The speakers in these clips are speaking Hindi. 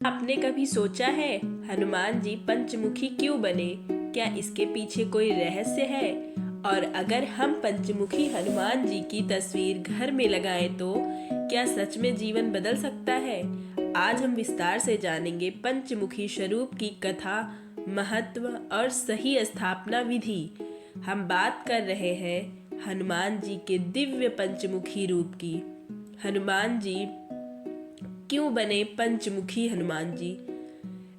आपने कभी सोचा है हनुमान जी पंचमुखी क्यों बने? क्या इसके पीछे कोई रहस्य है? और अगर हम पंचमुखी हनुमान जी की तस्वीर घर में लगाएं तो क्या सच में जीवन बदल सकता है? आज हम विस्तार से जानेंगे पंचमुखी स्वरूप की कथा, महत्व और सही स्थापना विधि। हम बात कर रहे हैं हनुमान जी के दिव्य पंचमुखी रूप की। हनुमान जी क्यों बने पंचमुखी हनुमान जी?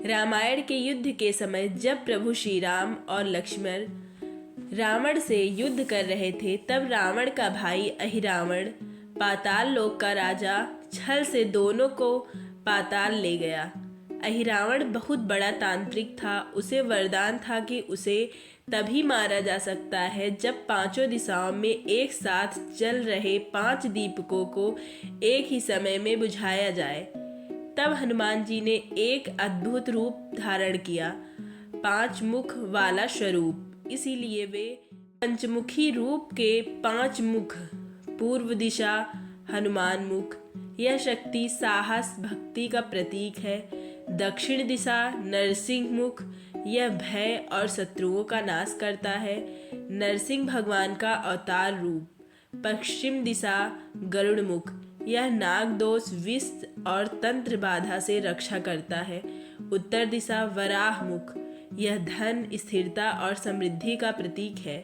रामायण के युद्ध के समय जब प्रभु श्री राम और लक्ष्मण रावण से युद्ध कर रहे थे, तब रावण का भाई अहिरावण, पाताल लोक का राजा, छल से दोनों को पाताल ले गया। अहिरावण बहुत बड़ा तांत्रिक था। उसे वरदान था कि उसे तभी मारा जा सकता है जब पांचों दिशाओं में एक साथ जल रहे 5 दीपकों को एक ही समय में बुझाया जाए। तब हनुमान जी ने एक अद्भुत रूप धारण किया, 5 मुख वाला स्वरूप। इसीलिए वे पंचमुखी रूप के 5 मुख। पूर्व दिशा हनुमान मुख, यह शक्ति, साहस, भक्ति का प्रतीक है। दक्षिण दिशा नरसिंह मुख, यह भय और शत्रुओं का नाश करता है। नरसिंह भगवान का अवतार रूप। पश्चिम दिशा गरुड़ मुख, यह नाग दोष, विष और तंत्र बाधा से रक्षा करता है। उत्तर दिशा वराह मुख, यह धन, स्थिरता और समृद्धि का प्रतीक है।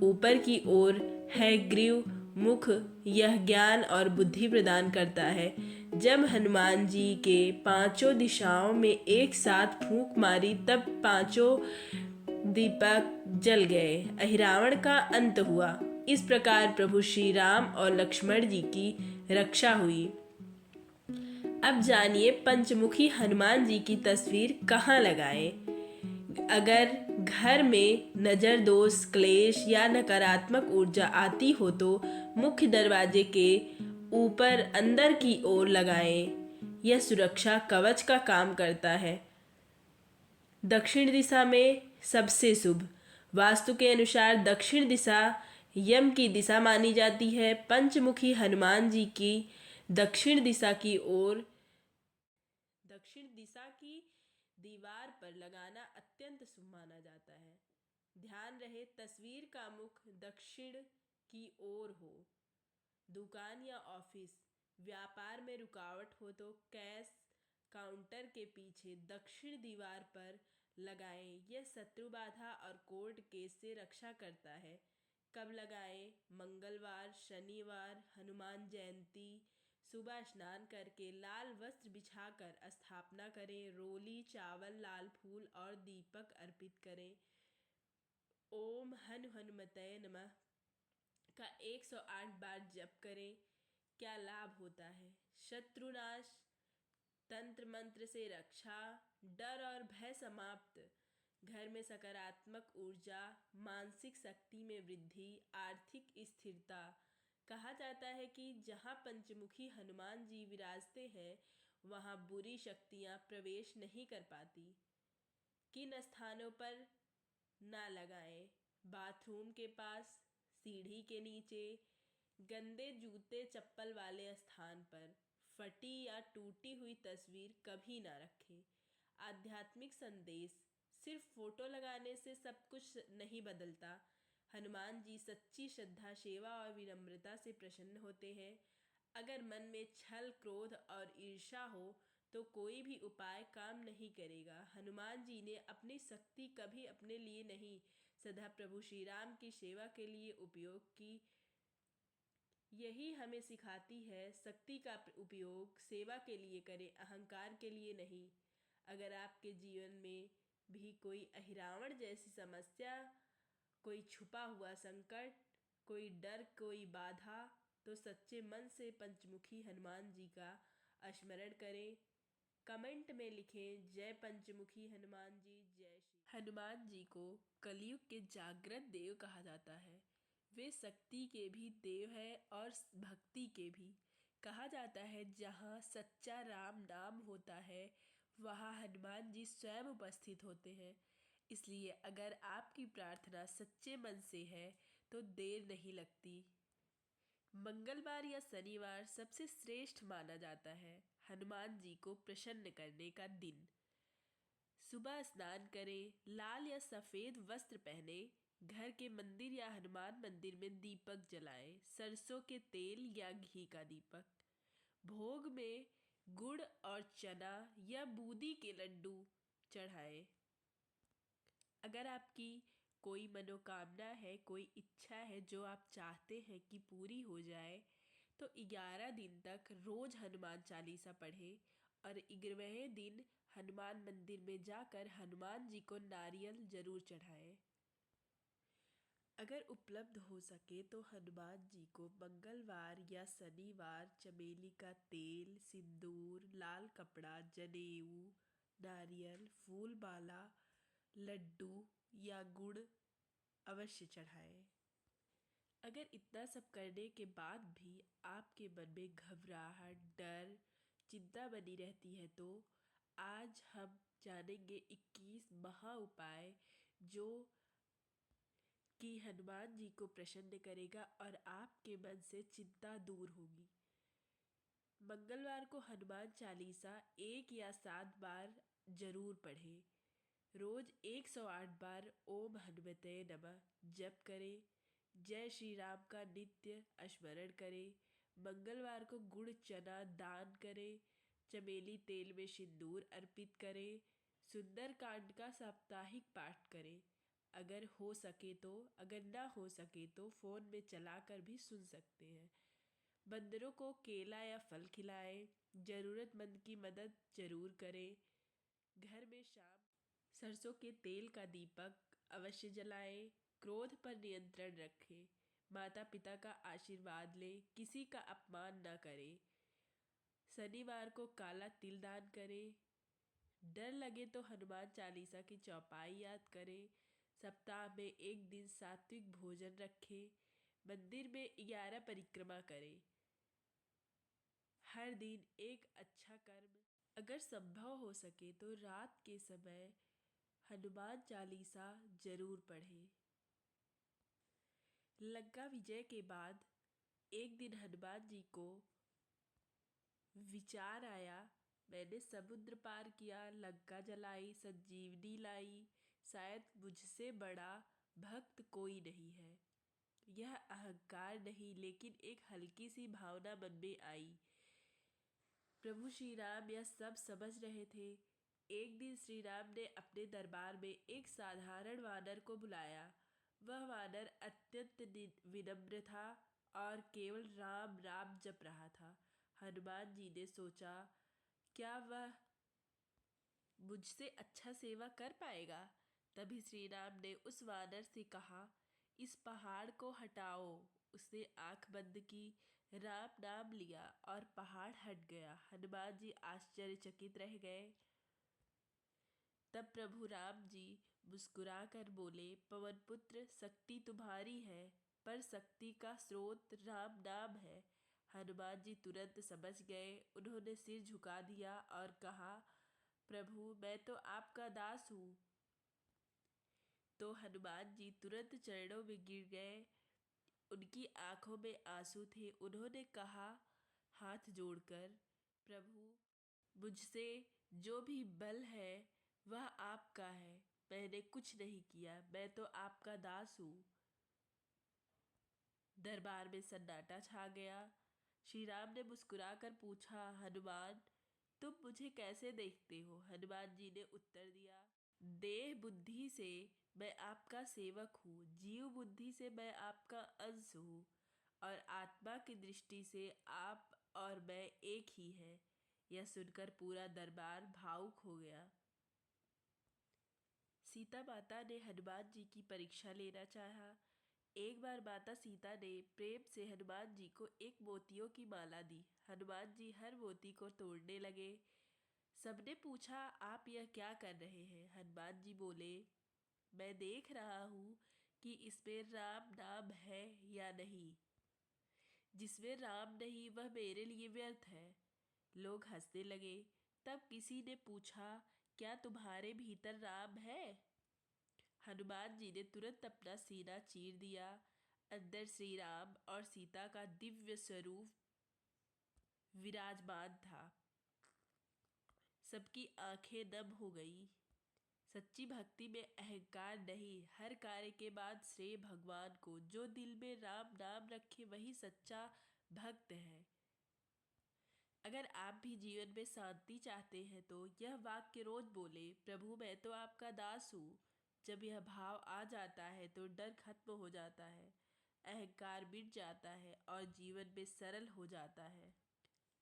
ऊपर की ओर है ग्रीव मुख, यह ज्ञान और बुद्धि प्रदान करता है। जब हनुमान जी के पांचों दिशाओं में एक साथ फूंक मारी, तब पांचों दीपक जल गए। अहिरावण का अंत हुआ। इस प्रकार प्रभु श्री राम और लक्ष्मण जी की रक्षा हुई। अब जानिए पंचमुखी हनुमान जी की तस्वीर कहाँ लगाएं। अगर घर में नजर दोष, क्लेश या नकारात्मक ऊर्जा आती हो तो मुख्य दरवाजे के ऊपर अंदर की ओर लगाएं। यह सुरक्षा कवच का काम करता है। दक्षिण दिशा में सबसे शुभ। वास्तु के अनुसार दक्षिण दिशा यम की दिशा मानी जाती है। पंचमुखी हनुमान जी की दक्षिण दिशा की ओर दक्षिण दिशा की दीवार पर लगाना अत्यंत शुभ माना जाता है। ध्यान रहे तस्वीर का मुख दक्षिण की ओर हो। दुकान या ऑफिस, व्यापार में रुकावट हो तो कैश काउंटर के पीछे दक्षिण दीवार पर लगाएं। यह शत्रु बाधा और कोर्ट केस से रक्षा करता है। कब लगाएं? मंगलवार, शनिवार, हनुमान जयंती। सुबह स्नान करके लाल वस्त्र बिछाकर स्थापना करें। रोली, चावल, लाल फूल और दीपक अर्पित करें। ओम हनुमतये नमः का 108 बार जप करें। क्या लाभ होता है? शत्रुनाश, तंत्र मंत्र से रक्षा, डर और भय समाप्त, घर में सकारात्मक ऊर्जा, मानसिक शक्ति में वृद्धि, आर्थिक स्थिरता। कहा जाता है कि जहाँ पंचमुखी हनुमान जी विराजते हैं वहाँ बुरी शक्तियाँ प्रवेश नहीं कर पाती। किन स्थानों पर ना लगाएं? बाथरूम के पास, सीढ़ी के नीचे, गंदे जूते चप्पल वाले स्थान पर। फटी या टूटी हुई तस्वीर कभी ना रखें। आध्यात्मिक संदेश, सिर्फ फोटो लगाने से सब कुछ नहीं बदलता। हनुमान जी सच्ची श्रद्धा, सेवा और विनम्रता से प्रसन्न होते हैं। अगर मन में छल, क्रोध और ईर्ष्या हो तो कोई भी उपाय काम नहीं करेगा। हनुमान जी ने अपनी शक्ति कभी अपने लिए नहीं, सदा प्रभु श्री राम की सेवा के लिए उपयोग की। यही हमें सिखाती है, शक्ति का उपयोग सेवा के लिए करें, अहंकार के लिए नहीं। अगर आपके जीवन में भी कोई अहिरावण जैसी समस्या, कोई छुपा हुआ संकट, कोई डर, कोई बाधा, तो सच्चे मन से पंचमुखी हनुमान जी का स्मरण करें। कमेंट में लिखें, जय पंचमुखी हनुमान जी, जय श्री। हनुमान जी को कलयुग के जागृत देव कहा जाता है। वे शक्ति के भी देव है और भक्ति के भी। कहा जाता है जहाँ सच्चा राम नाम होता है वहाँ हनुमान जी स्वयं उपस्थित होते हैं। इसलिए अगर आपकी प्रार्थना सच्चे मन से है तो देर नहीं लगती। मंगलवार या शनिवार सबसे श्रेष्ठ माना जाता है। हनुमान जी को प्रसन्न करने का दिन। सुबह स्नान करें, लाल या सफ़ेद वस्त्र पहने, घर के मंदिर या हनुमान मंदिर में दीपक जलाएं, सरसों के तेल या घी का दीपक। भोग में गुड़ और चना या बूंदी के लड्डू चढ़ाएं। अगर आपकी कोई मनोकामना है, कोई इच्छा है जो आप चाहते हैं कि पूरी हो जाए, तो 11 दिन तक रोज हनुमान चालीसा पढ़ें और 11वें दिन हनुमान मंदिर में जाकर हनुमान जी को नारियल जरूर चढ़ाएं। अगर उपलब्ध हो सके तो हनुमान जी को मंगलवार या शनिवार चमेली का तेल, सिंदूर, लाल कपड़ा, जनेऊ, नारियल, फूल माला, लड्डू या गुड़ अवश्य चढ़ाएं। अगर इतना सब करने के बाद भी आपके मन में घबराहट, डर, चिंता बनी रहती है तो आज हम जानेंगे 21 महा उपाय जो कि हनुमान जी को प्रसन्न करेगा और आपके मन से चिंता दूर होगी। मंगलवार को हनुमान चालीसा 1 या 7 बार जरूर पढ़ें। रोज 108 बार ओम हनुमते नमः जप करें। जय श्री राम का नित्य स्मरण करें। मंगलवार को गुड़ चना दान करें। चमेली तेल में सिंदूर अर्पित करें। सुंदर कांड का साप्ताहिक पाठ करें। अगर ना हो सके तो फ़ोन में चलाकर भी सुन सकते हैं। बंदरों को केला या फल खिलाएं। ज़रूरतमंद की मदद जरूर करें। घर में शाम सरसों के तेल का दीपक अवश्य जलाएं। क्रोध पर नियंत्रण रखें। माता पिता का आशीर्वाद लें। किसी का अपमान न करें। शनिवार को काला तिल दान करें। डर लगे तो हनुमान चालीसा की चौपाई याद करें। सप्ताह में 1 दिन सात्विक भोजन रखें। मंदिर में 11 परिक्रमा करें। हर दिन एक अच्छा कर्म। अगर संभव हो सके तो रात के समय हनुमान चालीसा जरूर पढ़ें। लंका विजय के बाद एक दिन हनुमान जी को विचार आया, मैंने समुद्र पार किया, लंका जलाई, संजीवनी लाई, शायद मुझसे बड़ा भक्त कोई नहीं है। यह अहंकार नहीं, लेकिन एक हल्की सी भावना मन में आई। प्रभु श्री राम यह सब समझ रहे थे। एक दिन श्री राम ने अपने दरबार में एक साधारण वानर को बुलाया। वह वानर अत्यंत विनम्र था और केवल राम राम जप रहा था। हनुमान जी ने सोचा, क्या वह मुझसे अच्छा सेवा कर पाएगा? तभी श्री राम ने उस वानर से कहा, इस पहाड़ को हटाओ। उसने आंख बंद की, राम नाम लिया और पहाड़ हट गया। हनुमान जी आश्चर्यचकित रह गए। तब प्रभु राम जी मुस्कुराकर बोले, पवन पुत्र, शक्ति तुम्हारी है, पर शक्ति का स्रोत राम नाम है। हनुमान जी तुरंत समझ गए। उन्होंने सिर झुका दिया और कहा, प्रभु मैं तो आपका दास हूँ। तो हनुमान जी तुरंत चरणों में गिर गए। उनकी आंखों में आंसू थे। उन्होंने कहा हाथ जोड़कर, प्रभु मुझसे जो भी बल है वह आपका है। मैंने कुछ नहीं किया, मैं तो आपका दास हूँ। दरबार में सन्नाटा छा गया। श्री राम ने मुस्कुराकर पूछा, हनुमान तुम मुझे कैसे देखते हो? हनुमान जी ने उत्तर दिया, देह बुद्धि से मैं आपका सेवक हूँ, जीव बुद्धि से मैं आपका अंश हूँ और आत्मा की दृष्टि से आप और मैं एक ही है। यह सुनकर पूरा दरबार भावुक हो गया। सीता माता ने हनुमान जी की परीक्षा लेना चाहा। एक बार माता सीता ने प्रेम से हनुमान जी को एक मोतियों की माला दी। हनुमान जी हर मोती को तोड़ने लगे। सबने पूछा, आप यह क्या कर रहे हैं? हनुमान जी बोले, मैं देख रहा हूँ कि इसमें राम नाम है या नहीं। जिसमें राम नहीं वह मेरे लिए व्यर्थ है। लोग हंसने लगे। तब किसी ने पूछा, क्या तुम्हारे भीतर राम है? हनुमान जी ने तुरंत अपना सीना चीर दिया। अंदर श्री राम और सीता का दिव्य स्वरूप विराजमान था। सबकी आंखें दब हो गई। सच्ची भक्ति में अहंकार नहीं, हर कार्य के बाद श्रेय भगवान को। जो दिल में राम नाम रखे वही सच्चा भक्त है। अगर आप भी जीवन में शांति चाहते हैं तो यह वाक्य रोज बोले, प्रभु मैं तो आपका दास हूँ। जब यह भाव आ जाता है तो डर खत्म हो जाता है, अहंकार मिट जाता है और जीवन में सरल हो जाता है।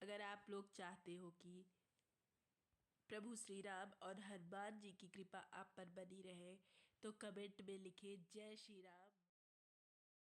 अगर आप लोग चाहते हो कि प्रभु श्री राम और हनुमान जी की कृपा आप पर बनी रहे तो कमेंट में लिखें जय श्री राम।